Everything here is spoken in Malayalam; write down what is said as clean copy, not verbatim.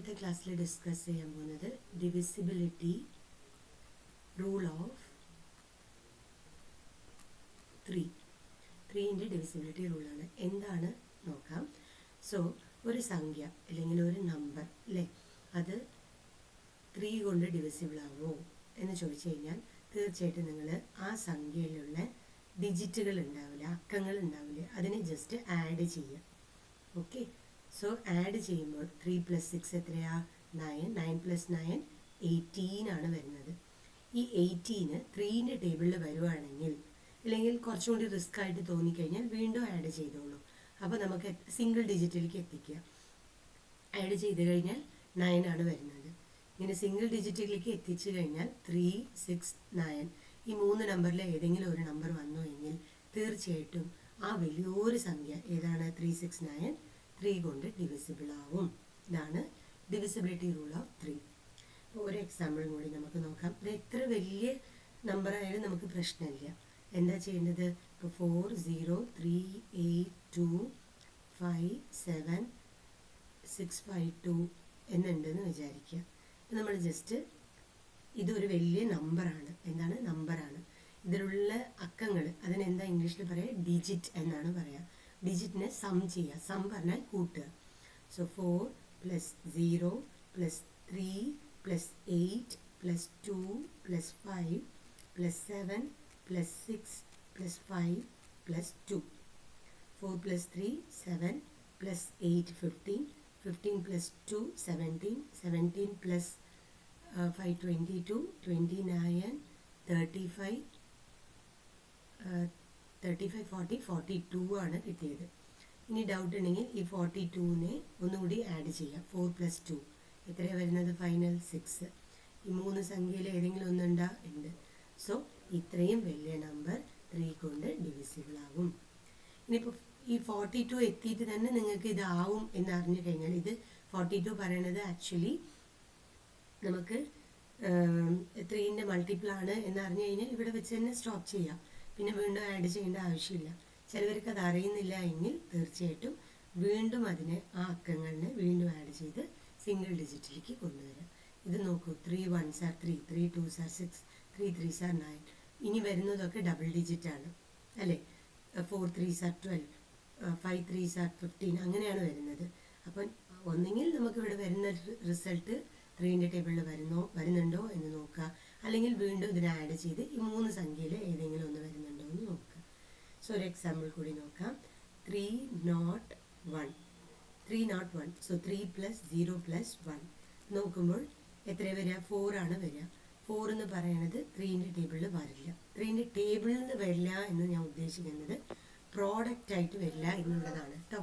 ഇന്നത്തെ ക്ലാസ്സിൽ ഡിസ്കസ് ചെയ്യാൻ പോകുന്നത് ഡിവിസിബിലിറ്റി റൂൾ ഓഫ് 3ൻ്റെ ഡിവിസിബിലിറ്റി റൂളാണ്. എന്താണ് നോക്കാം. സോ ഒരു സംഖ്യ അല്ലെങ്കിൽ ഒരു നമ്പർ അല്ലേ, അത് 3 കൊണ്ട് ഡിവിസിബിൾ ആവുമോ എന്ന് ചോദിച്ചു കഴിഞ്ഞാൽ തീർച്ചയായിട്ടും നിങ്ങൾ ആ സംഖ്യയിലുള്ള ഡിജിറ്റുകൾ ഉണ്ടാവില്ല, അക്കങ്ങൾ ഉണ്ടാവില്ല, അതിനെ ജസ്റ്റ് ആഡ് ചെയ്യുക. ഓക്കെ, സോ ആഡ് ചെയ്യുമ്പോൾ 3 + 6 എത്രയാ? 9. 9 + 9 18 ആണ് വരുന്നത്. ഈ 18 3ൻ്റെ ടേബിളിൽ വരുവാണെങ്കിൽ, അല്ലെങ്കിൽ കുറച്ചുകൂടി റിസ്ക് ആയിട്ട് തോന്നിക്കഴിഞ്ഞാൽ വീണ്ടും ആഡ് ചെയ്തോളൂ. അപ്പോൾ നമുക്ക് സിംഗിൾ ഡിജിറ്റിലേക്ക് എത്തിക്കുക. ആഡ് ചെയ്ത് കഴിഞ്ഞാൽ 9 ആണ് വരുന്നത്. ഇങ്ങനെ സിംഗിൾ ഡിജിറ്റിലേക്ക് എത്തിച്ചു കഴിഞ്ഞാൽ 3, 6, 9 ഈ 3 നമ്പറിൽ ഏതെങ്കിലും ഒരു നമ്പർ വന്നു എങ്കിൽ തീർച്ചയായിട്ടും ആ വലിയൊരു സംഖ്യ ഏതാണ്? 3, 6, 9 3 കൊണ്ട് ഡിവിസിബിൾ ആവും. ഇതാണ് ഡിവിസിബിലിറ്റി റൂൾ ഓഫ് 3. ഒരു എക്സാമ്പിൾ കൂടി നമുക്ക് നോക്കാം. ഇത് എത്ര വലിയ നമ്പർ ആയാലും നമുക്ക് പ്രശ്നമില്ല. എന്താ ചെയ്യേണ്ടത്? ഇപ്പോൾ 4, 0, 3, 8, 2, 5, 7, 6, 5, 2 എന്നുണ്ടെന്ന് വിചാരിക്കുക. അപ്പോൾ നമ്മൾ ജസ്റ്റ് ഇതൊരു വലിയ നമ്പറാണ്. എന്താണ്? നമ്പറാണ്. ഇതിലുള്ള അക്കങ്ങൾ അതിനെന്താ ഇംഗ്ലീഷിൽ പറയുക? ഡിജിറ്റ് എന്നാണ് പറയുക. ഡിജിറ്റിനെ സം ചെയ്യുക. സം പറഞ്ഞാൽ കൂട്ടുക. സോ 4 + 0 + 3 + 8 + 2 + 5 + 7 + 6 + 5 + 2. 4 + 3 7 + 8 15 15 + 2 17 17 + 5 22 29 35 35 40 42 ആണ് കിട്ടിയത്. ഇനി ഡൗട്ട് ഉണ്ടെങ്കിൽ ഈ 42നെ ഒന്നുകൂടി ആഡ് ചെയ്യാം. 4 + 2 എത്രയാണ് വരുന്നത്? ഫൈനൽ 6. ഈ 3 സംഖ്യയിൽ ഏതെങ്കിലും ഒന്നുണ്ടാ? ഉണ്ട്. സോ ഇത്രയും വലിയ നമ്പർ 3 കൊണ്ട് ഡിവിസിബിൾ ആവും. ഇനിയിപ്പോൾ ഈ 42 എത്തിയിട്ട് തന്നെ നിങ്ങൾക്ക് ഇതാവും എന്ന് അറിഞ്ഞു കഴിഞ്ഞാൽ, ഇത് 42 പറയണത് ആക്ച്വലി നമുക്ക് 3ൻ്റെ മൾട്ടിപ്പിൾ ആണ് എന്ന് അറിഞ്ഞു കഴിഞ്ഞാൽ ഇവിടെ വെച്ച് തന്നെ സ്റ്റോപ്പ് ചെയ്യാം. പിന്നെ വീണ്ടും ആഡ് ചെയ്യേണ്ട ആവശ്യമില്ല. ചിലവർക്ക് അത് അറിയുന്നില്ല എങ്കിൽ തീർച്ചയായിട്ടും വീണ്ടും അതിനെ ആ അക്കങ്ങളിനെ വീണ്ടും ആഡ് ചെയ്ത് സിംഗിൾ ഡിജിറ്റിലേക്ക് കൊണ്ടുവരാം. ഇത് നോക്കൂ. 3 1s are 3, 3 2s are 6, 3 3s are 9. ഇനി വരുന്നതൊക്കെ ഡബിൾ ഡിജിറ്റ് ആണ് അല്ലേ? 4 3s are 12, 5 3s are 15 അങ്ങനെയാണ് വരുന്നത്. അപ്പം ഒന്നെങ്കിൽ നമുക്കിവിടെ വരുന്ന റിസൾട്ട് 3ൻ്റെ ടേബിളിൽ വരുന്നുണ്ടോ എന്ന് നോക്കുക, അല്ലെങ്കിൽ വീണ്ടും ഇതിനെ ആഡ് ചെയ്ത് ഈ 3 സംഖ്യയിൽ ഏതെങ്കിലും ഒന്ന് വരുന്നുണ്ടോ എന്ന് നോക്കുക. സോ ഒരു എക്സാമ്പിൾ കൂടി നോക്കാം. 301. 301. സോ 3 + 0 + 1 നോക്കുമ്പോൾ എത്ര വരിക? 4 ആണ് വരിക. 4 എന്ന് പറയണത് 3ൻ്റെ ടേബിളിൽ വരില്ല. 3ൻ്റെ ടേബിളിൽ നിന്ന് വരില്ല എന്ന് ഞാൻ ഉദ്ദേശിക്കുന്നത് പ്രോഡക്റ്റ് ആയിട്ട് വരില്ല എന്നുള്ളതാണ് കേട്ടോ.